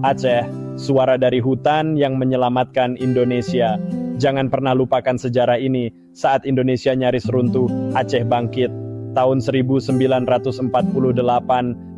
Aceh, suara dari hutan yang menyelamatkan Indonesia. Jangan pernah lupakan sejarah ini. Saat Indonesia nyaris runtuh, Aceh bangkit. Tahun 1948,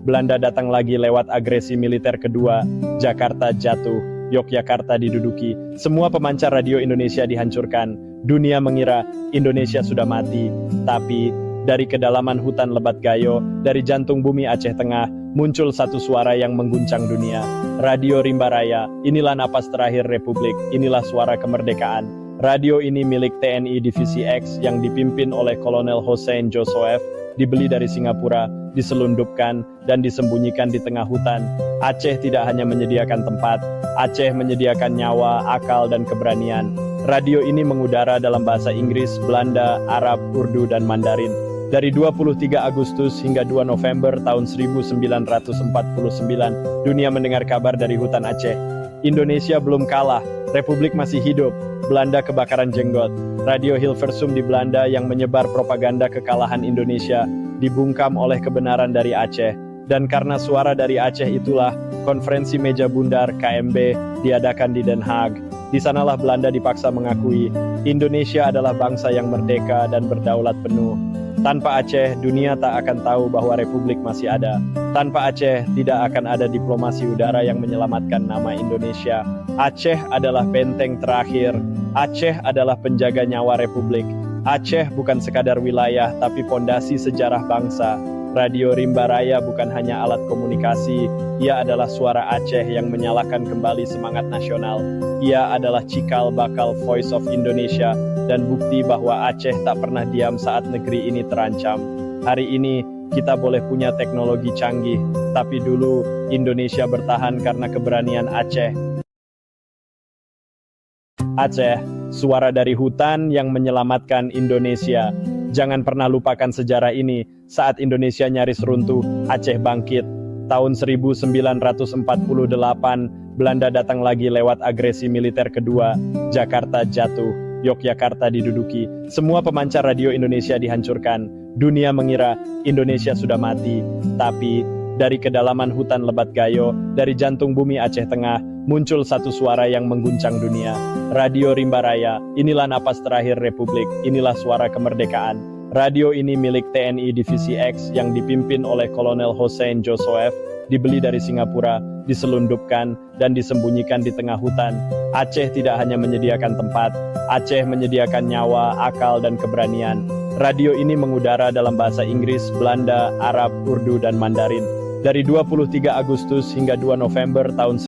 Belanda datang lagi lewat agresi militer kedua. Jakarta jatuh, Yogyakarta diduduki. Semua pemancar radio Indonesia dihancurkan. Dunia mengira Indonesia sudah mati. Tapi dari kedalaman hutan lebat Gayo, dari jantung bumi Aceh Tengah, muncul satu suara yang mengguncang dunia. Radio Rimba Raya, inilah napas terakhir Republik, inilah suara kemerdekaan. Radio ini milik TNI Divisi X yang dipimpin oleh Kolonel Hossein Joseph, dibeli dari Singapura, diselundupkan, dan disembunyikan di tengah hutan. Aceh tidak hanya menyediakan tempat, Aceh menyediakan nyawa, akal, dan keberanian. Radio ini mengudara dalam bahasa Inggris, Belanda, Arab, Urdu, dan Mandarin. Dari 23 Agustus hingga 2 November tahun 1949, dunia mendengar kabar dari hutan Aceh. Indonesia belum kalah, Republik masih hidup, Belanda kebakaran jenggot. Radio Hilversum di Belanda yang menyebar propaganda kekalahan Indonesia dibungkam oleh kebenaran dari Aceh. Dan karena suara dari Aceh itulah, konferensi meja bundar KMB diadakan di Den Haag. Di sanalah Belanda dipaksa mengakui Indonesia adalah bangsa yang merdeka dan berdaulat penuh. Tanpa Aceh, dunia tak akan tahu bahwa Republik masih ada. Tanpa Aceh, tidak akan ada diplomasi udara yang menyelamatkan nama Indonesia. Aceh adalah benteng terakhir. Aceh adalah penjaga nyawa Republik. Aceh bukan sekadar wilayah, tapi pondasi sejarah bangsa. Radio Rimba Raya bukan hanya alat komunikasi, ia adalah suara Aceh yang menyalakan kembali semangat nasional. Ia adalah cikal bakal Voice of Indonesia dan bukti bahwa Aceh tak pernah diam saat negeri ini terancam. Hari ini kita boleh punya teknologi canggih, tapi dulu Indonesia bertahan karena keberanian Aceh. Aceh, suara dari hutan yang menyelamatkan Indonesia. Jangan pernah lupakan sejarah ini. Saat Indonesia nyaris runtuh, Aceh bangkit. Tahun 1948, Belanda datang lagi lewat agresi militer kedua. Jakarta jatuh, Yogyakarta diduduki. Semua pemancar radio Indonesia dihancurkan. Dunia mengira Indonesia sudah mati. Tapi dari kedalaman hutan lebat Gayo, dari jantung bumi Aceh Tengah, muncul satu suara yang mengguncang dunia. Radio Rimba Raya, inilah napas terakhir Republik, inilah suara kemerdekaan. Radio ini milik TNI Divisi X yang dipimpin oleh Kolonel Hossein Joseph, dibeli dari Singapura, diselundupkan, dan disembunyikan di tengah hutan. Aceh tidak hanya menyediakan tempat, Aceh menyediakan nyawa, akal, dan keberanian. Radio ini mengudara dalam bahasa Inggris, Belanda, Arab, Urdu, dan Mandarin. Dari 23 Agustus hingga 2 November tahun